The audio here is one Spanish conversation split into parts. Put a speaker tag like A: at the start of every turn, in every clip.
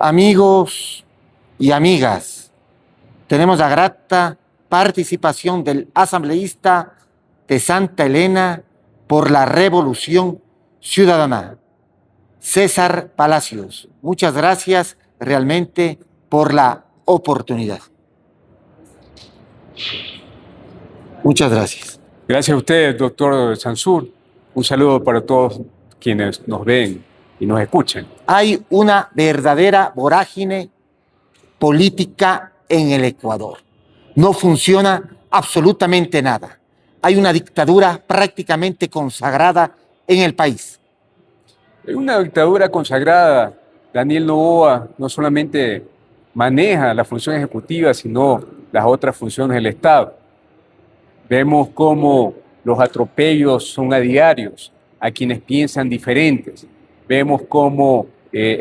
A: Amigos y amigas, tenemos la grata participación del asambleísta de Santa Elena por la Revolución Ciudadana, César Palacios. Muchas gracias realmente por la oportunidad. Muchas gracias.
B: Gracias a usted, doctor Sansur. Un saludo para todos quienes nos ven y nos escuchan.
A: Hay una verdadera vorágine política en el Ecuador. No funciona absolutamente nada. Hay una dictadura prácticamente consagrada en el país.
B: En una dictadura consagrada, Daniel Noboa no solamente maneja la función ejecutiva, sino las otras funciones del Estado. Vemos cómo los atropellos son a diarios a quienes piensan diferentes. Vemos cómo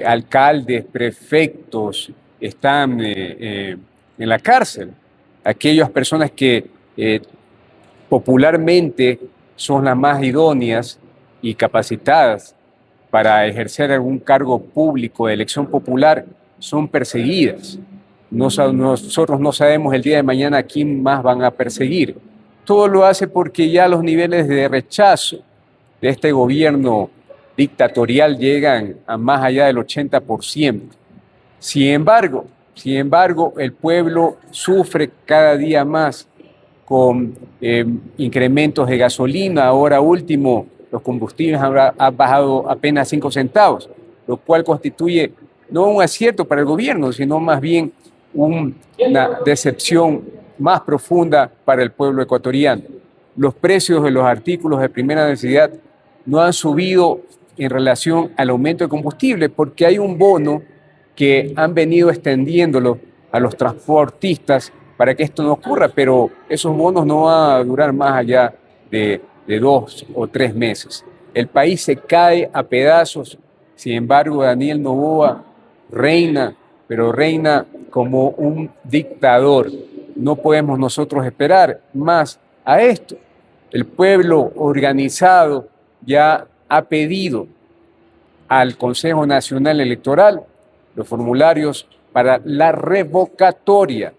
B: alcaldes, prefectos están en la cárcel. Aquellas personas que popularmente son las más idóneas y capacitadas para ejercer algún cargo público de elección popular son perseguidas. Nosotros no sabemos el día de mañana a quién más van a perseguir. Todo lo hace porque ya los niveles de rechazo de este gobierno dictatorial llegan a más allá del 80%. Sin embargo, el pueblo sufre cada día más con incrementos de gasolina. Ahora último, los combustibles han bajado apenas 5 centavos, lo cual constituye no un acierto para el gobierno, sino más bien una decepción más profunda para el pueblo ecuatoriano. Los precios de los artículos de primera necesidad no han subido en relación al aumento de combustible porque hay un bono que han venido extendiéndolo a los transportistas para que esto no ocurra, pero esos bonos no van a durar más allá de 2 o 3 meses. El país se cae a pedazos. Sin embargo, Daniel Noboa reina, pero reina como un dictador. No podemos nosotros esperar más a esto. El pueblo organizado ya ha pedido al Consejo Nacional Electoral los formularios para la revocatoria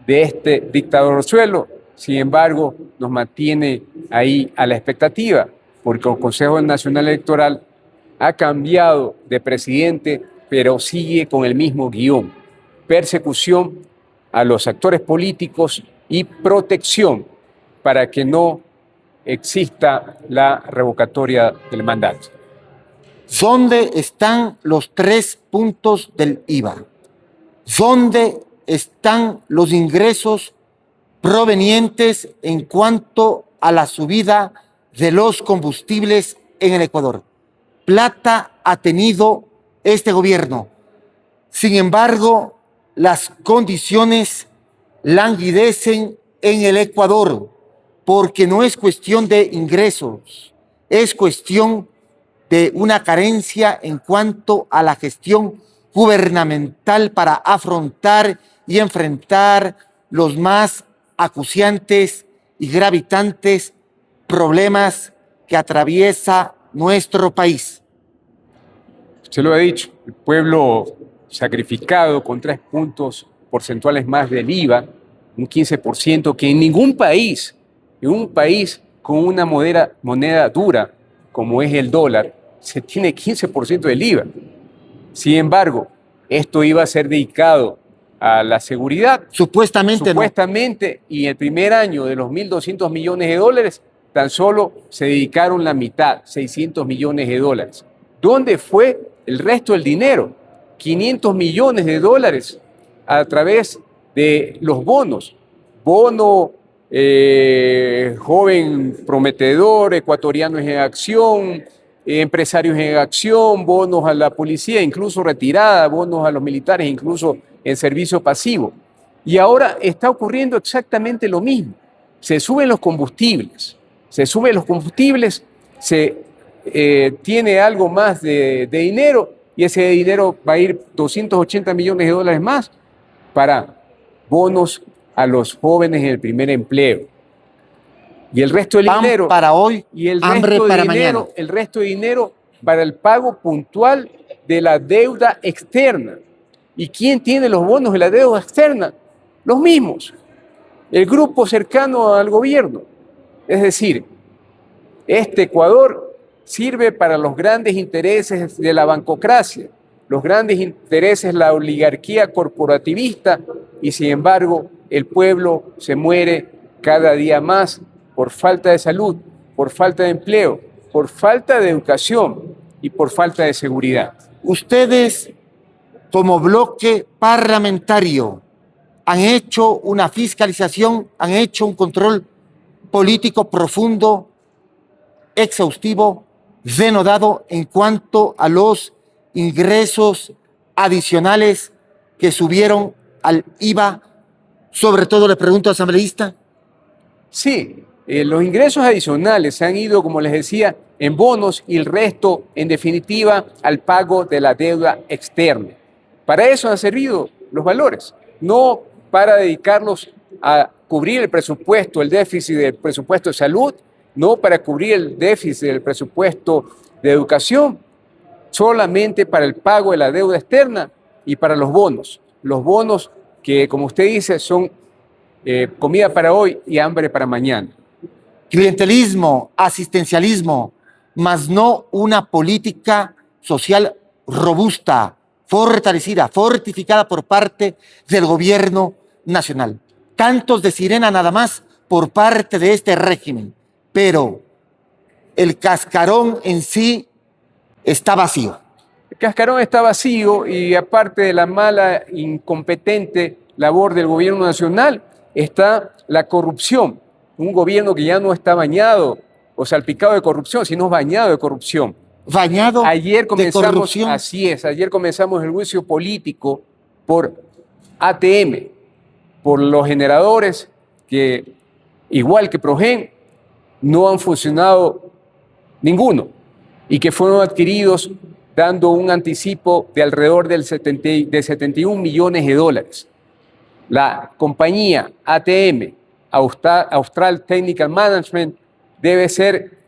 B: de este dictador suelo. Sin embargo, nos mantiene ahí a la expectativa, porque el Consejo Nacional Electoral ha cambiado de presidente, pero sigue con el mismo guión: persecución a los actores políticos y protección para que no exista la revocatoria del mandato.
A: ¿Dónde están los 3 puntos del IVA? ¿Dónde están los ingresos provenientes en cuanto a la subida de los combustibles en el Ecuador? Plata ha tenido este gobierno. Sin embargo, las condiciones languidecen en el Ecuador porque no es cuestión de ingresos, es cuestión de una carencia en cuanto a la gestión gubernamental para afrontar y enfrentar los más acuciantes y gravitantes problemas que atraviesa nuestro país.
B: Se lo ha dicho, el pueblo sacrificado con 3 puntos porcentuales más del IVA, un 15% que en ningún país, en un país con una moneda dura como es el dólar, se tiene 15% del IVA. Sin embargo, esto iba a ser dedicado a la seguridad.
A: Supuestamente no.
B: Y el primer año de los 1.200 millones de dólares, tan solo se dedicaron la mitad, 600 millones de dólares. ¿Dónde fue el resto del dinero? 500 millones de dólares a través de los bonos. Bono joven prometedor, ecuatorianos en acción, empresarios en acción, bonos a la policía, incluso retirada, bonos a los militares, incluso en servicio pasivo. Y ahora está ocurriendo exactamente lo mismo. Se suben los combustibles, tiene algo más de dinero y ese dinero va a ir 280 millones de dólares más para bonos a los jóvenes en el primer empleo. Y el resto del dinero
A: para hoy,
B: y el
A: hambre
B: resto
A: para
B: de dinero,
A: mañana.
B: el resto de dinero para el pago puntual de la deuda externa. ¿Y quién tiene los bonos de la deuda externa? Los mismos, el grupo cercano al gobierno. Es decir, este Ecuador sirve para los grandes intereses de la bancocracia, los grandes intereses de la oligarquía corporativista, y sin embargo el pueblo se muere cada día más por falta de salud, por falta de empleo, por falta de educación y por falta de seguridad.
A: Ustedes, como bloque parlamentario, han hecho una fiscalización, han hecho un control político profundo, exhaustivo, denodado en cuanto a los ingresos adicionales que subieron al IVA. Sobre todo le pregunto al asambleísta.
B: Sí, los ingresos adicionales se han ido, como les decía, en bonos y el resto, en definitiva, al pago de la deuda externa. Para eso han servido los valores, no para dedicarlos a cubrir el presupuesto, el déficit del presupuesto de salud, no para cubrir el déficit del presupuesto de educación, solamente para el pago de la deuda externa y para los bonos. Los bonos que, como usted dice, son comida para hoy y hambre para mañana.
A: Clientelismo, asistencialismo, mas no una política social robusta, fortalecida, fortificada por parte del gobierno nacional. Cantos de sirena nada más por parte de este régimen, pero el cascarón en sí está vacío.
B: El cascarón está vacío y aparte de la mala, incompetente labor del gobierno nacional, está la corrupción. Un gobierno que ya no está bañado o salpicado de corrupción, sino bañado de corrupción.
A: Bañado
B: ayer comenzamos,
A: de corrupción.
B: Así es, ayer comenzamos el juicio político por ATM, por los generadores que, igual que Progen, no han funcionado ninguno y que fueron adquiridos dando un anticipo de alrededor de 71 millones de dólares. La compañía ATM, Austral Technical Management, debe ser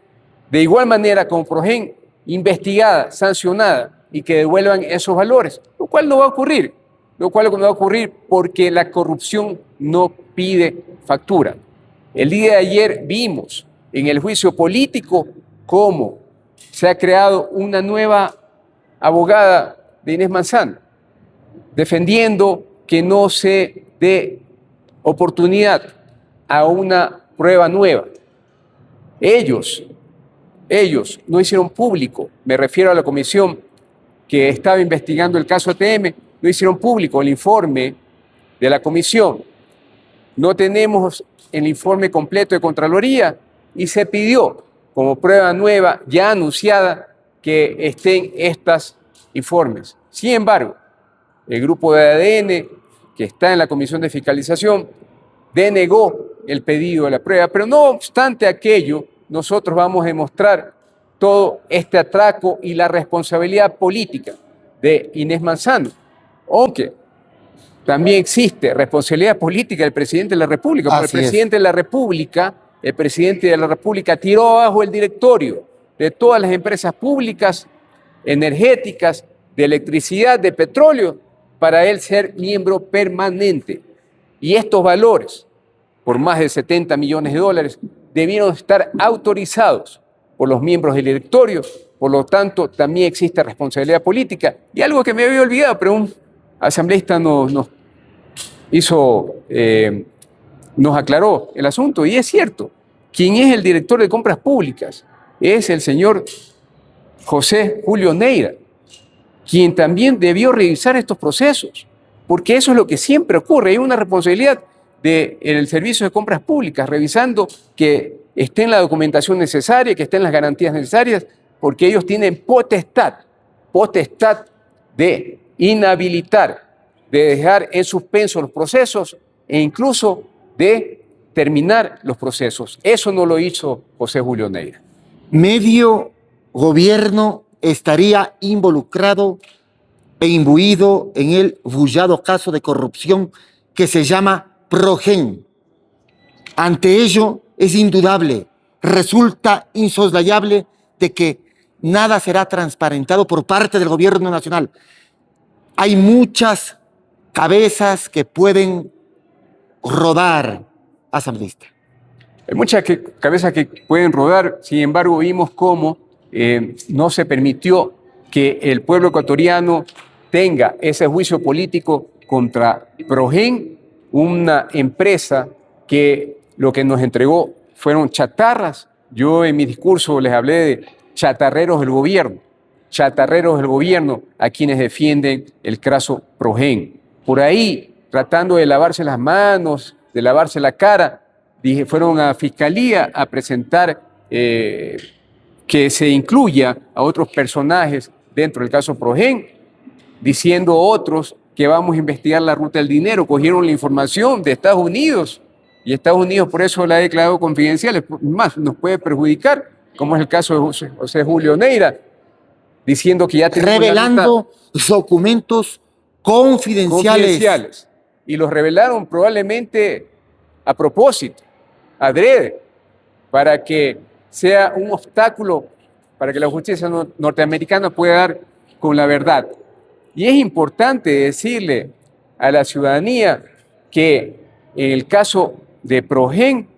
B: de igual manera como Progen investigada, sancionada y que devuelvan esos valores, lo cual no va a ocurrir, porque la corrupción no pide factura. El día de ayer vimos en el juicio político cómo se ha creado una nueva abogada de Inés Manzano, defendiendo que no se dé oportunidad a una prueba nueva. Ellos no hicieron público, me refiero a la comisión que estaba investigando el caso ATM, no hicieron público el informe de la comisión. No tenemos el informe completo de Contraloría y se pidió como prueba nueva ya anunciada que estén estos informes. Sin embargo, el grupo de ADN que está en la comisión de fiscalización denegó el pedido de la prueba, pero no obstante aquello, nosotros vamos a demostrar todo este atraco y la responsabilidad política de Inés Manzano, aunque también existe responsabilidad política del presidente de la República, porque el presidente de la República tiró abajo el directorio de todas las empresas públicas, energéticas, de electricidad, de petróleo, para él ser miembro permanente. Y estos valores, por más de 70 millones de dólares, debieron estar autorizados por los miembros del directorio, por lo tanto también existe responsabilidad política. Y algo que me había olvidado, pero un asambleísta nos aclaró el asunto, y es cierto, quien es el director de compras públicas es el señor José Julio Neira, quien también debió revisar estos procesos, porque eso es lo que siempre ocurre, hay una responsabilidad del Servicio de Compras Públicas, revisando que esté en la documentación necesaria, que estén las garantías necesarias, porque ellos tienen potestad de inhabilitar, de dejar en suspenso los procesos e incluso de terminar los procesos. Eso no lo hizo José Julio Neira.
A: Medio gobierno estaría involucrado e imbuido en el bullado caso de corrupción que se llama Progen. Ante ello, es indudable, resulta insoslayable de que nada será transparentado por parte del gobierno nacional. Hay muchas cabezas que pueden rodar, asambleísta.
B: Hay muchas cabezas que pueden rodar, sin embargo vimos cómo no se permitió que el pueblo ecuatoriano tenga ese juicio político contra Progen, una empresa que lo que nos entregó fueron chatarras. Yo en mi discurso les hablé de chatarreros del gobierno a quienes defienden el caso Progen. Por ahí, tratando de lavarse las manos, de lavarse la cara, fueron a Fiscalía a presentar que se incluya a otros personajes dentro del caso Progen, diciendo otros que vamos a investigar la ruta del dinero. Cogieron la información de Estados Unidos y Estados Unidos por eso la ha declarado confidencial. Más, nos puede perjudicar, como es el caso de José Julio Neira, diciendo que ya tenemos
A: revelando documentos confidenciales.
B: Y los revelaron probablemente a propósito, adrede, para que sea un obstáculo para que la justicia norteamericana pueda dar con la verdad. Y es importante decirle a la ciudadanía que en el caso de Progen,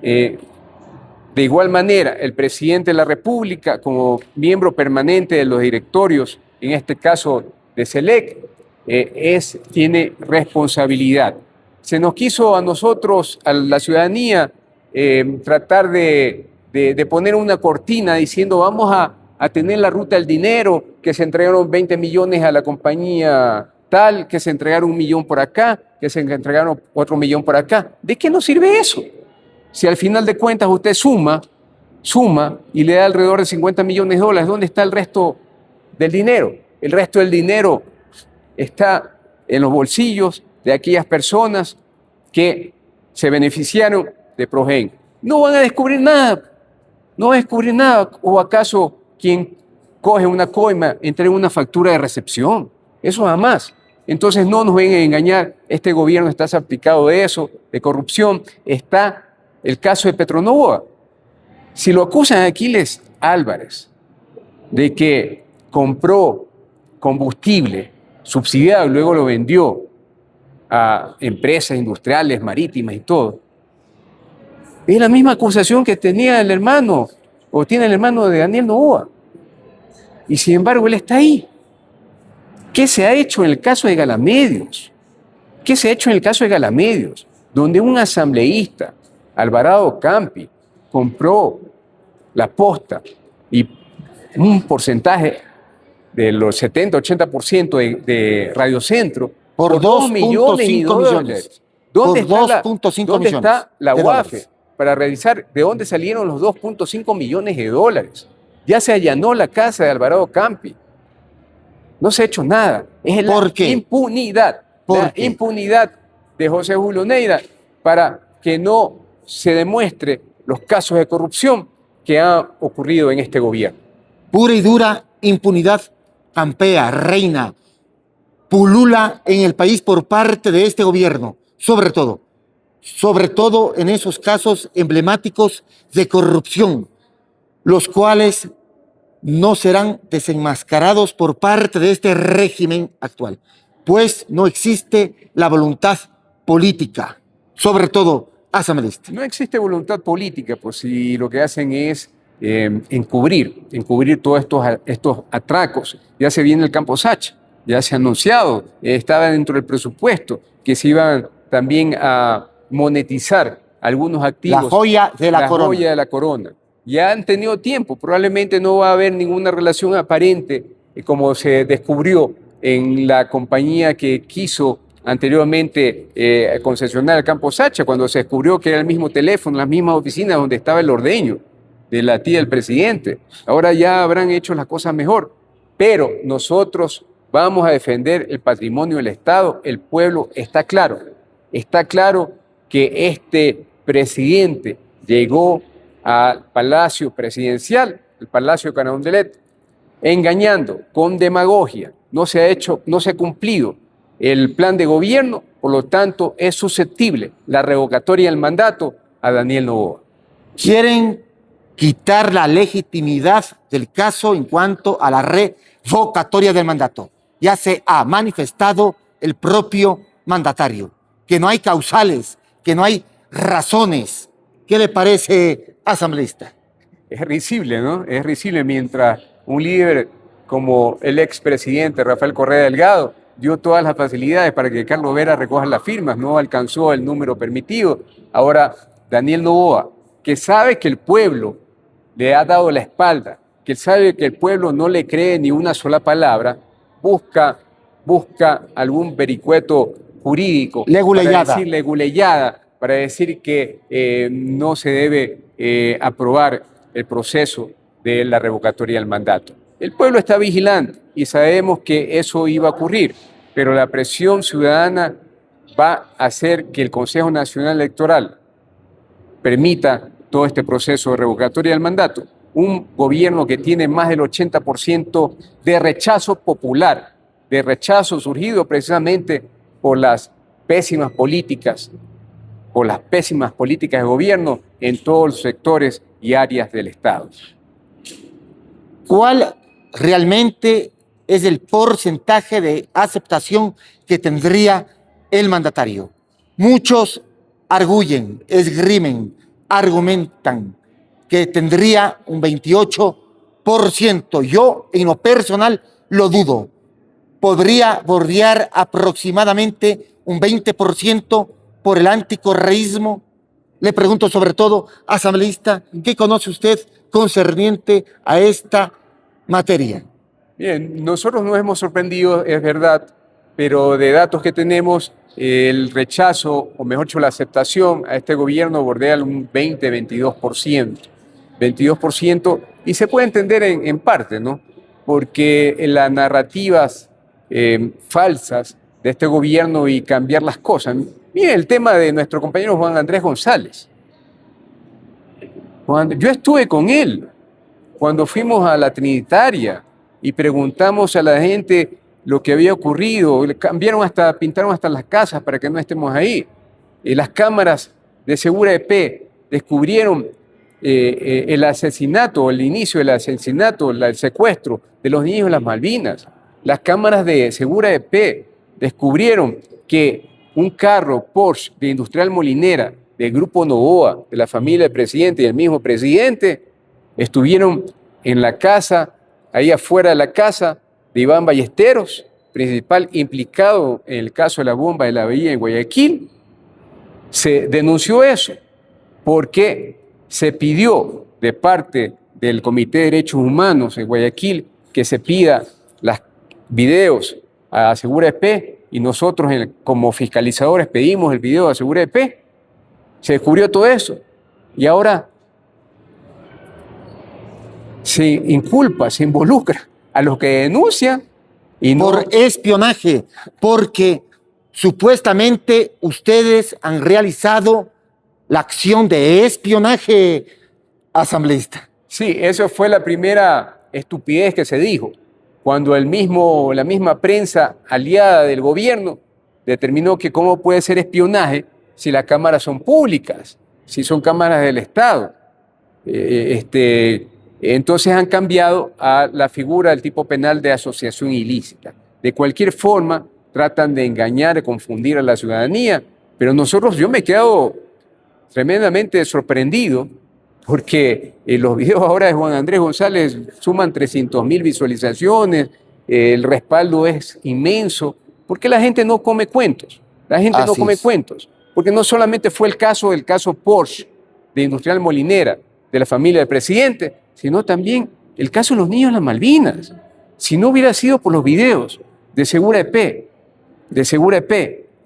B: de igual manera, el presidente de la República, como miembro permanente de los directorios, en este caso de SELEC, tiene responsabilidad. Se nos quiso a nosotros, a la ciudadanía, tratar de poner una cortina diciendo vamos a tener la ruta del dinero, que se entregaron 20 millones a la compañía tal, que se entregaron 1 millón por acá, que se entregaron otro 1 millón por acá. ¿De qué nos sirve eso? Si al final de cuentas usted suma y le da alrededor de 50 millones de dólares, ¿dónde está el resto del dinero? El resto del dinero está en los bolsillos de aquellas personas que se beneficiaron de Progen. No van a descubrir nada, ¿O acaso quien coge una coima entrega una factura de recepción? Eso jamás. Entonces no nos vengan a engañar, este gobierno está salpicado de eso, de corrupción. Está el caso de Petronovoa. Si lo acusan a Aquiles Álvarez de que compró combustible subsidiado y luego lo vendió a empresas industriales, marítimas y todo, es la misma acusación que tenía el hermano, o tiene el hermano de Daniel Noboa. Y sin embargo, él está ahí. ¿Qué se ha hecho en el caso de Galamedios? Donde un asambleísta, Alvarado Campi, compró la posta y un porcentaje de los 70-80% de Radio Centro
A: por
B: 2,5 millones. ¿Dónde está la UAFE para revisar de dónde salieron los 2,5 millones de dólares? Ya se allanó la casa de Alvarado Campi. No se ha hecho nada. Es la impunidad. La impunidad de José Julio Neira para que no se demuestre los casos de corrupción que han ocurrido en este gobierno.
A: Pura y dura impunidad campea, reina, pulula en el país por parte de este gobierno, sobre todo en esos casos emblemáticos de corrupción, los cuales no serán desenmascarados por parte de este régimen actual, pues no existe la voluntad política, sobre todo asambleísta.
B: No existe voluntad política, pues si lo que hacen es encubrir todos estos atracos. Ya se viene el Campo Sacha, ya se ha anunciado, estaba dentro del presupuesto que se iban también a monetizar algunos activos.
A: La joya de la
B: corona. Ya han tenido tiempo, probablemente no va a haber ninguna relación aparente, como se descubrió en la compañía que quiso anteriormente concesionar el Campo Sacha, cuando se descubrió que era el mismo teléfono, las mismas oficinas donde estaba el ordeño de la tía del presidente. Ahora ya habrán hecho las cosas mejor, pero nosotros vamos a defender el patrimonio del Estado. El pueblo está claro que este presidente llegó al Palacio Presidencial, el Palacio de Carondelet, engañando, con demagogia. No se ha cumplido el plan de gobierno, por lo tanto es susceptible la revocatoria del mandato a Daniel Noboa.
A: Quieren quitar la legitimidad del caso en cuanto a la revocatoria del mandato. Ya se ha manifestado el propio mandatario, que no hay causales, que no hay razones. ¿Qué le parece, asambleísta?
B: Es risible, ¿no? Es risible mientras un líder como el expresidente Rafael Correa Delgado dio todas las facilidades para que Carlos Vera recoja las firmas, no alcanzó el número permitido. Ahora, Daniel Noboa, que sabe que el pueblo le ha dado la espalda, que sabe que el pueblo no le cree ni una sola palabra, busca algún vericueto jurídico para decir que no se debe aprobar el proceso de la revocatoria del mandato. El pueblo está vigilante y sabemos que eso iba a ocurrir, pero la presión ciudadana va a hacer que el Consejo Nacional Electoral permita todo este proceso de revocatoria del mandato. Un gobierno que tiene más del 80% de rechazo popular, de rechazo surgido precisamente por las pésimas políticas de gobierno en todos los sectores y áreas del Estado.
A: ¿Cuál realmente es el porcentaje de aceptación que tendría el mandatario? Muchos arguyen, esgrimen, argumentan que tendría un 28%. Yo, en lo personal, lo dudo. Podría bordear aproximadamente un 20% por el anticorreísmo. Le pregunto sobre todo, asambleísta, ¿qué conoce usted concerniente a esta materia?
B: Bien, nosotros nos hemos sorprendido, es verdad, pero de datos que tenemos, el rechazo, o mejor dicho, la aceptación a este gobierno bordea un 22%, y se puede entender en parte, ¿no? Porque las narrativas falsas de este gobierno y cambiar las cosas. Miren el tema de nuestro compañero Juan Andrés González. Yo estuve con él cuando fuimos a la Trinitaria y preguntamos a la gente lo que había ocurrido. Pintaron hasta las casas para que no estemos ahí. Las cámaras de Segura EP descubrieron el asesinato, el inicio del asesinato, el secuestro de los niños de las Malvinas. Las cámaras de Segura EP descubrieron que un carro Porsche de Industrial Molinera, del Grupo Noboa, de la familia del presidente y del mismo presidente, estuvieron en la casa, ahí afuera de la casa de Iván Ballesteros, principal implicado en el caso de la bomba de la bahía en Guayaquil. Se denunció eso porque se pidió de parte del Comité de Derechos Humanos en Guayaquil que se pida los videos a Segura EP, y nosotros como fiscalizadores pedimos el video a Segura EP. Se descubrió todo eso y ahora se inculpa, se involucra a los que denuncian y no...
A: Por espionaje, porque supuestamente ustedes han realizado la acción de espionaje, asambleísta.
B: Sí, eso fue la primera estupidez que se dijo, cuando la misma prensa aliada del gobierno determinó que cómo puede ser espionaje si las cámaras son públicas, si son cámaras del Estado. Entonces han cambiado a la figura del tipo penal de asociación ilícita. De cualquier forma, tratan de engañar, de confundir a la ciudadanía, pero yo me he quedado tremendamente sorprendido porque los videos ahora de Juan Andrés González suman 300.000 visualizaciones, el respaldo es inmenso, porque la gente no come cuentos, porque no solamente fue el caso Porsche de Industrial Molinera, de la familia del presidente, sino también el caso de los niños de las Malvinas. Si no hubiera sido por los videos de Segura EP,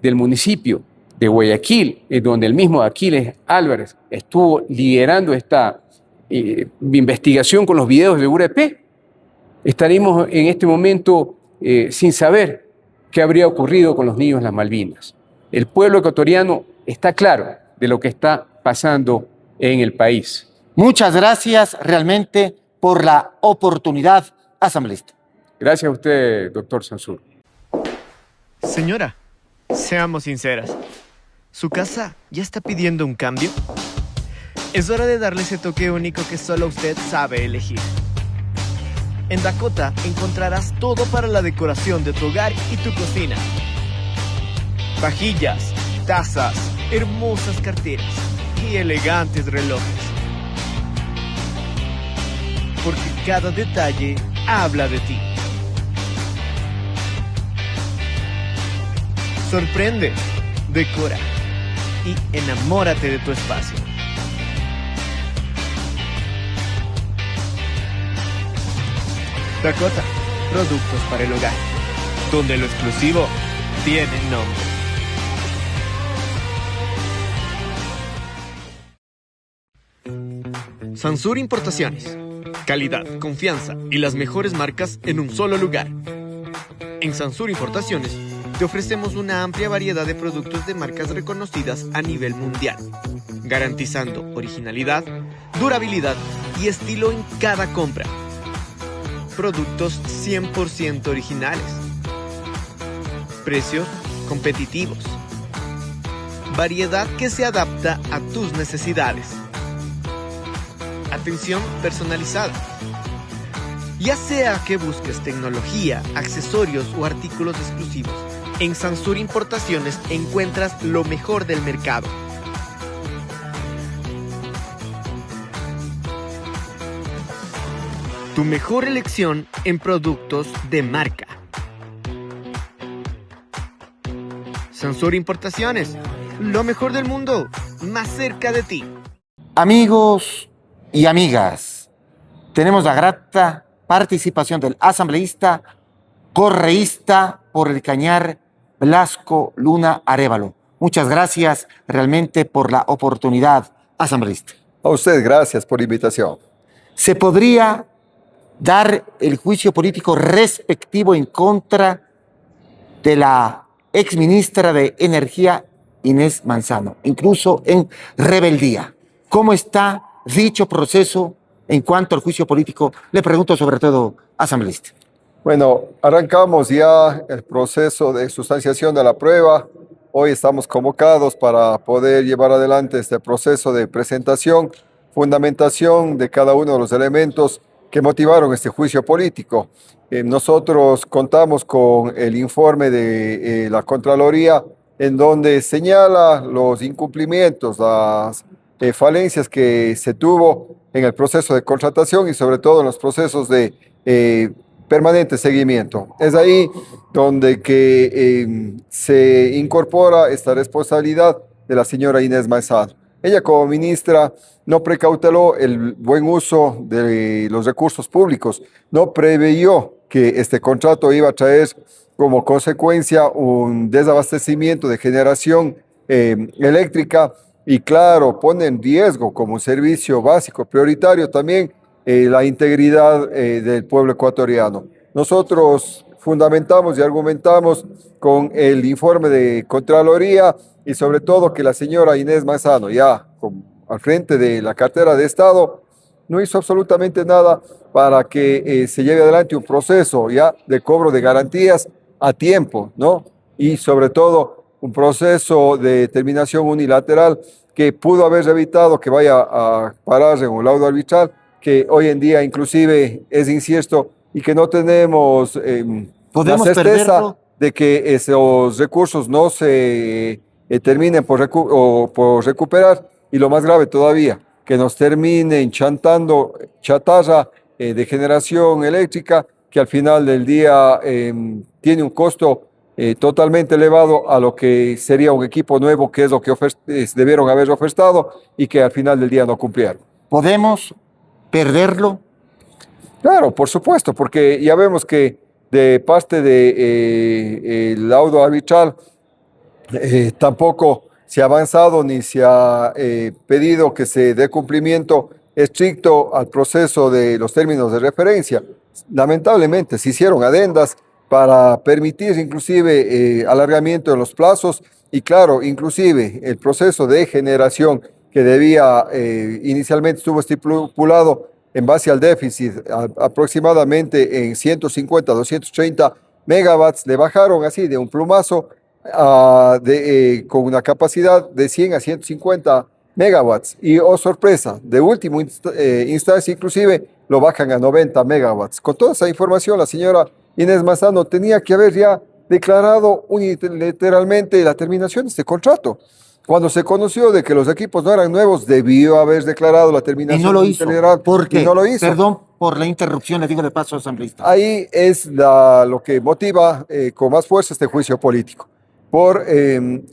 B: del municipio de Guayaquil, donde el mismo Aquiles Álvarez estuvo liderando esta investigación con los videos de Segura EP, estaríamos en este momento sin saber qué habría ocurrido con los niños de las Malvinas. El pueblo ecuatoriano está claro de lo que está pasando en el país.
A: Muchas gracias realmente por la oportunidad, asambleísta.
B: Gracias a usted, doctor Sansur.
C: Señora, seamos sinceras. ¿Su casa ya está pidiendo un cambio? Es hora de darle ese toque único que solo usted sabe elegir. En Dakota encontrarás todo para la decoración de tu hogar y tu cocina. vajillas, tazas, hermosas carteras y elegantes relojes. Porque cada detalle habla de ti. Sorprende, decora y enamórate de tu espacio. Dakota, productos para el hogar, donde lo exclusivo tiene nombre. Sansur Importaciones. Calidad, confianza y las mejores marcas en un solo lugar. En Sansur Importaciones te ofrecemos una amplia variedad de productos de marcas reconocidas a nivel mundial, garantizando originalidad, durabilidad y estilo en cada compra. Productos 100% originales. Precios competitivos. Variedad que se adapta a tus necesidades. Atención personalizada. Ya sea que busques tecnología, accesorios o artículos exclusivos, en Sansur Importaciones encuentras lo mejor del mercado. Tu mejor elección en productos de marca. Sansur Importaciones, lo mejor del mundo, más cerca de ti.
A: Amigos y amigas, tenemos la grata participación del asambleísta correísta por el Cañar, Blasco Luna Arévalo. Muchas gracias realmente por la oportunidad, asambleísta.
D: A usted, gracias por la invitación.
A: ¿Se podría dar el juicio político respectivo en contra de la exministra de Energía, Inés Manzano, incluso en rebeldía? ¿Cómo está dicho proceso en cuanto al juicio político? Le pregunto sobre todo, asambleísta.
D: Bueno, arrancamos ya el proceso de sustanciación de la prueba. Hoy estamos convocados para poder llevar adelante este proceso de presentación, fundamentación de cada uno de los elementos que motivaron este juicio político. Nosotros contamos con el informe de la Contraloría, en donde señala los incumplimientos, las falencias que se tuvo en el proceso de contratación y sobre todo en los procesos de permanente seguimiento. Es ahí donde se incorpora esta responsabilidad de la señora Inés Manzano. Ella como ministra no precauteló el buen uso de los recursos públicos, no preveyó que este contrato iba a traer como consecuencia un desabastecimiento de generación eléctrica y claro, pone en riesgo como un servicio básico prioritario también la integridad del pueblo ecuatoriano. Nosotros fundamentamos y argumentamos con el informe de Contraloría y sobre todo que la señora Inés Manzano, ya al frente de la cartera de Estado, no hizo absolutamente nada para que se lleve adelante un proceso ya de cobro de garantías a tiempo, ¿no? Y sobre todo un proceso de terminación unilateral que pudo haber evitado que vaya a parar en un laudo arbitral que hoy en día inclusive es incierto y que no tenemos la certeza perderlo de que esos recursos no se terminen por recuperar y lo más grave todavía, que nos terminen chantando chatarra de generación eléctrica que al final del día tiene un costo totalmente elevado a lo que sería un equipo nuevo, que es lo que debieron haber ofertado y que al final del día no cumplieron.
A: ¿Podemos perderlo?
D: Claro, por supuesto, porque ya vemos que de parte del laudo arbitral tampoco se ha avanzado ni se ha pedido que se dé cumplimiento estricto al proceso de los términos de referencia. Lamentablemente se hicieron adendas para permitir inclusive alargamiento de los plazos y claro, inclusive el proceso de generación que debía inicialmente estuvo estipulado en base al déficit aproximadamente en 150, 230 megawatts, le bajaron así de un plumazo con una capacidad de 100 a 150 megawatts y oh sorpresa, de última instancia inclusive lo bajan a 90 megawatts. Con toda esa información la señora Inés Manzano tenía que haber ya declarado unilateralmente la terminación de este contrato. Cuando se conoció de que los equipos no eran nuevos, debió haber declarado la
A: Y
D: terminación
A: no lo hizo.
D: unilateral.
A: ¿Por qué?
D: Y no lo hizo.
A: Perdón por la interrupción, le digo de paso, asambleísta.
D: Ahí es lo que motiva con más fuerza este juicio político, por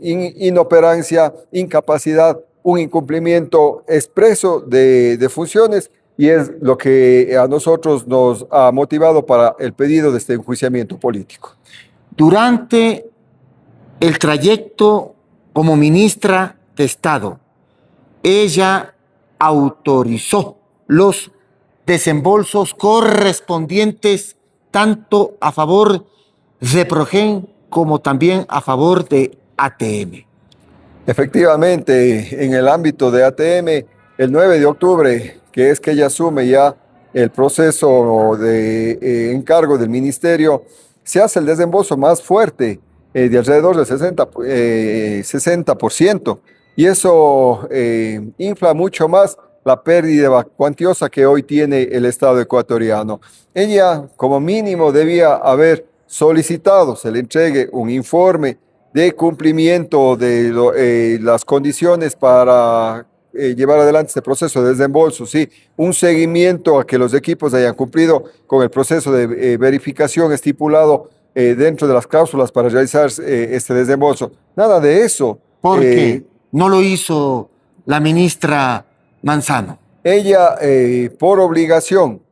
D: inoperancia, incapacidad, un incumplimiento expreso de funciones, y es lo que a nosotros nos ha motivado para el pedido de este enjuiciamiento político.
A: Durante el trayecto como ministra de Estado, ella autorizó los desembolsos correspondientes tanto a favor de Progen como también a favor de ATM.
D: Efectivamente, en el ámbito de ATM, el 9 de octubre, que es que ella asume ya el proceso de encargo del ministerio, se hace el desembolso más fuerte, de alrededor del 60%, y eso infla mucho más la pérdida cuantiosa que hoy tiene el Estado ecuatoriano. Ella, como mínimo, debía haber solicitado, se le entregue un informe de cumplimiento de las condiciones para llevar adelante este proceso de desembolso, sí, un seguimiento a que los equipos hayan cumplido con el proceso de verificación estipulado dentro de las cláusulas para realizar este desembolso. Nada de eso.
A: Porque no lo hizo la ministra Manzano.
D: Ella, por obligación,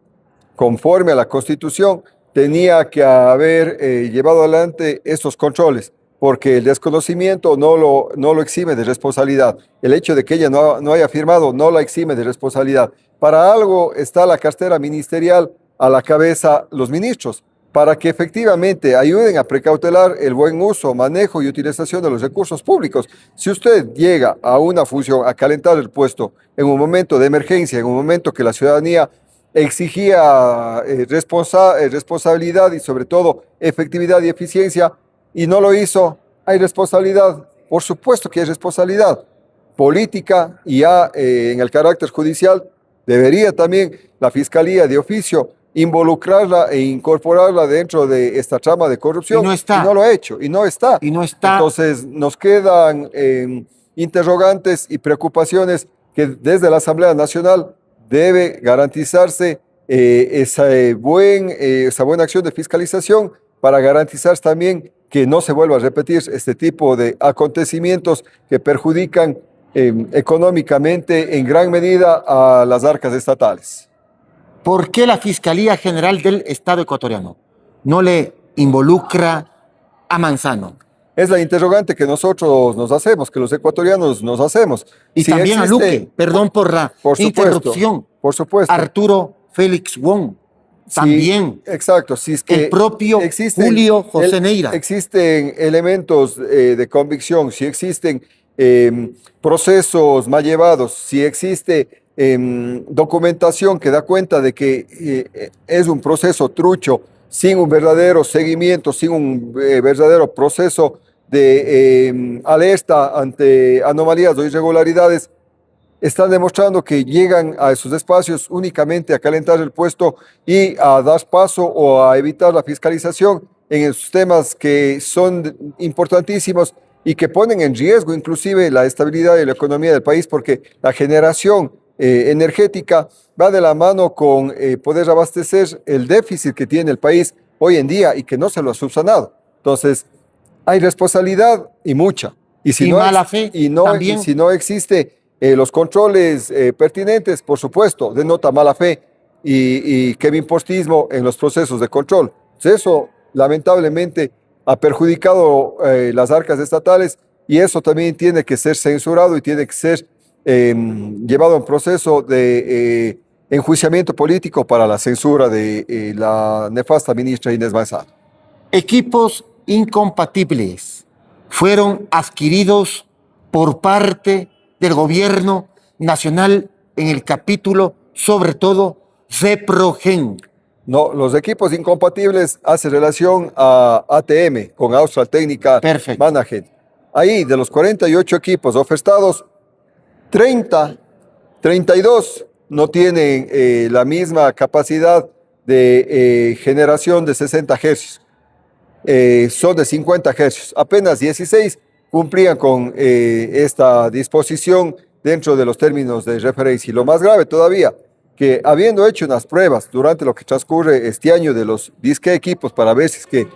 D: conforme a la Constitución, tenía que haber llevado adelante estos controles, porque el desconocimiento no lo exime de responsabilidad. El hecho de que ella no haya firmado no la exime de responsabilidad. Para algo está la cartera ministerial a la cabeza los ministros, para que efectivamente ayuden a precautelar el buen uso, manejo y utilización de los recursos públicos. Si usted llega a una función a calentar el puesto en un momento de emergencia, en un momento que la ciudadanía exigía responsabilidad y sobre todo efectividad y eficiencia, y no lo hizo, hay responsabilidad. Por supuesto que hay responsabilidad política, y ya en el carácter judicial debería también la Fiscalía de oficio involucrarla e incorporarla dentro de esta trama de corrupción.
A: Y no está.
D: Y no lo ha hecho, y no está.
A: Y no está.
D: Entonces nos quedan interrogantes y preocupaciones que desde la Asamblea Nacional debe garantizarse esa buena acción de fiscalización para garantizar también que no se vuelva a repetir este tipo de acontecimientos que perjudican económicamente en gran medida a las arcas estatales.
A: ¿Por qué la Fiscalía General del Estado ecuatoriano no le involucra a Manzano?
D: Es la interrogante que nosotros nos hacemos, que los ecuatorianos nos hacemos.
A: Y
D: Si
A: también
D: existe,
A: a Luque, perdón por la interrupción.
D: Por supuesto.
A: Arturo Félix Wong, también.
D: Exacto. Si es que
A: el propio Julio José Neira.
D: Existen elementos de convicción, si existen procesos mal llevados, si existe documentación que da cuenta de que es un proceso trucho, sin un verdadero seguimiento, sin un verdadero proceso de alerta ante anomalías o irregularidades, están demostrando que llegan a esos espacios únicamente a calentar el puesto y a dar paso o a evitar la fiscalización en esos temas que son importantísimos y que ponen en riesgo inclusive la estabilidad y la economía del país, porque la generación energética va de la mano con poder abastecer el déficit que tiene el país hoy en día y que no se lo ha subsanado. Entonces, hay responsabilidad y mucha. Y si
A: mala fe también.
D: Y si no existe los controles pertinentes, por supuesto, denota mala fe y kevin-postismo en los procesos de control. Entonces, eso lamentablemente ha perjudicado las arcas estatales, y eso también tiene que ser censurado y tiene que ser llevado a un proceso de enjuiciamiento político para la censura de la nefasta ministra Inés Manzano.
A: Equipos incompatibles fueron adquiridos por parte del gobierno nacional en el capítulo, sobre todo, de Progen.
D: No, los equipos incompatibles hacen relación a ATM, con Austral Technical Management. Ahí, de los 48 equipos ofertados, 32 no tienen la misma capacidad de generación de 60 Hz. son de 50 hercios. Apenas 16 cumplían con esta disposición dentro de los términos de referencia. Y lo más grave todavía, que habiendo hecho unas pruebas durante lo que transcurre este año de los disque equipos para ver si es que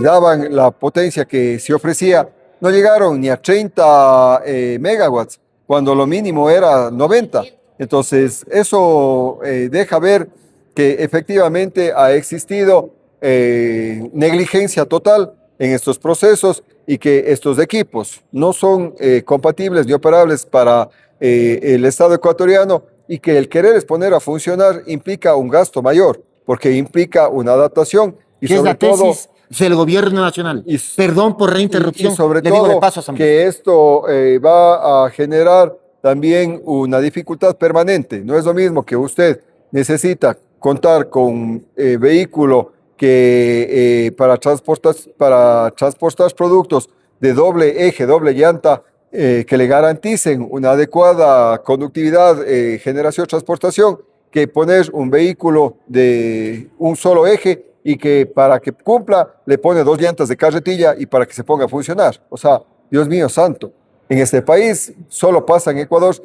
D: daban la potencia que se ofrecía, no llegaron ni a 30 megawatts, cuando lo mínimo era 90. Entonces, eso deja ver que efectivamente ha existido negligencia total en estos procesos y que estos equipos no son compatibles ni operables para el Estado ecuatoriano, y que el querer poner a funcionar implica un gasto mayor, porque implica una adaptación y
A: que es
D: sobre
A: la
D: todo
A: tesis del gobierno nacional. Perdón por la interrupción,
D: y sobre
A: le digo de
D: todo
A: paso a Samuel.
D: que esto va a generar también una dificultad permanente. No es lo mismo que usted necesita contar con vehículo que para transportar productos de doble eje, doble llanta, que le garanticen una adecuada conductividad, generación, transportación, que poner un vehículo de un solo eje y que para que cumpla le pone 2 llantas de carretilla y para que se ponga a funcionar. O sea, Dios mío santo, en este país solo pasa en Ecuador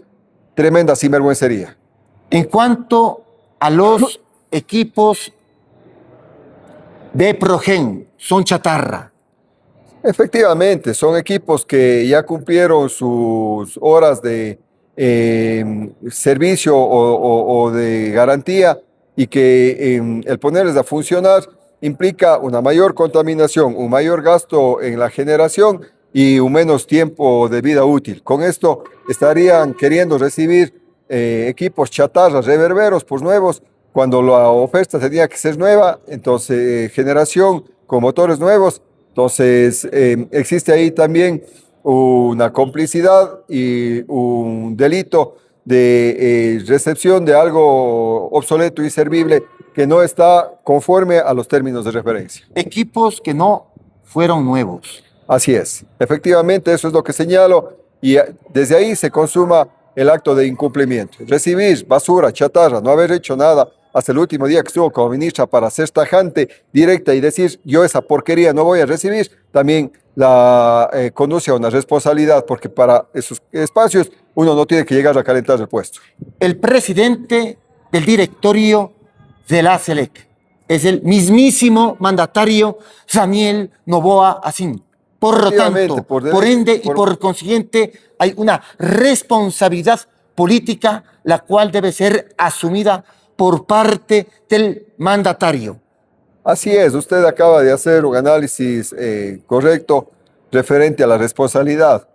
D: tremenda sinvergüencería.
A: En cuanto a los equipos de Progen, son chatarra.
D: Efectivamente, son equipos que ya cumplieron sus horas de servicio o de garantía, y que el ponerles a funcionar implica una mayor contaminación, un mayor gasto en la generación y un menos tiempo de vida útil. Con esto estarían queriendo recibir equipos chatarras, reverberos, pues nuevos, cuando la oferta tenía que ser nueva, entonces generación con motores nuevos. Entonces existe ahí también una complicidad y un delito de recepción de algo obsoleto y inservible que no está conforme a los términos de referencia.
A: Equipos que no fueron nuevos.
D: Así es, efectivamente eso es lo que señalo, y desde ahí se consuma el acto de incumplimiento. Recibir basura, chatarra, no haber hecho nada hasta el último día que estuvo como ministra para ser tajante, directa y decir yo esa porquería no voy a recibir, también la conduce a una responsabilidad, porque para esos espacios uno no tiene que llegar a calentar el puesto.
A: El presidente del directorio de la SELEC es el mismísimo mandatario Daniel Noboa Asín. Por lo tanto, por ende y por consiguiente, hay una responsabilidad política la cual debe ser asumida por parte del mandatario.
D: Así es, usted acaba de hacer un análisis correcto referente a la responsabilidad.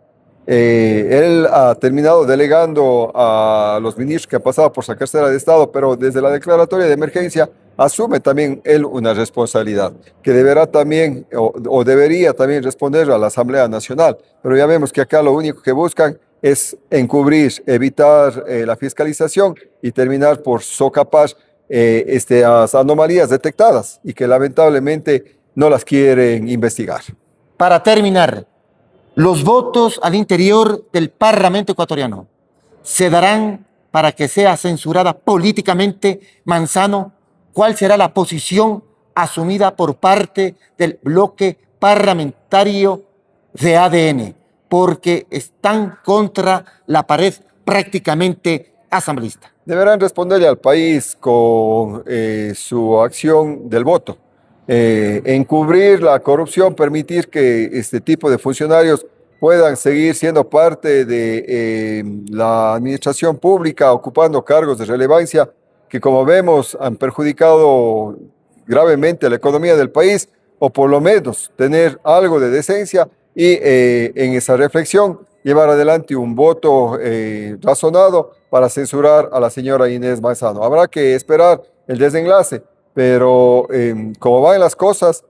D: Él ha terminado delegando a los ministros que han pasado por su cartera de Estado, pero desde la declaratoria de emergencia asume también él una responsabilidad que deberá también o debería también responder a la Asamblea Nacional. Pero ya vemos que acá lo único que buscan es encubrir, evitar la fiscalización y terminar por socapar estas anomalías detectadas y que lamentablemente no las quieren investigar.
A: Para terminar, los votos al interior del Parlamento ecuatoriano se darán para que sea censurada políticamente Manzano. ¿Cuál será la posición asumida por parte del bloque parlamentario de ADN? Porque están contra la pared prácticamente asambleísta.
D: Deberán responderle al país con su acción del voto. Encubrir la corrupción, permitir que este tipo de funcionarios puedan seguir siendo parte de la administración pública, ocupando cargos de relevancia que, como vemos, han perjudicado gravemente la economía del país, o por lo menos tener algo de decencia y en esa reflexión llevar adelante un voto razonado para censurar a la señora Inés Manzano. Habrá que esperar el desenlace, pero como van las cosas,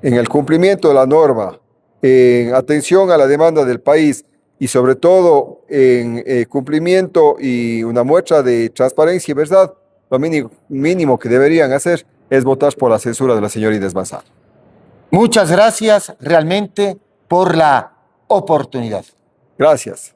D: en el cumplimiento de la norma, en atención a la demanda del país y sobre todo en cumplimiento y una muestra de transparencia y verdad, lo mínimo que deberían hacer es votar por la censura de la señora Inés Manzano.
A: Muchas gracias realmente por la oportunidad.
D: Gracias.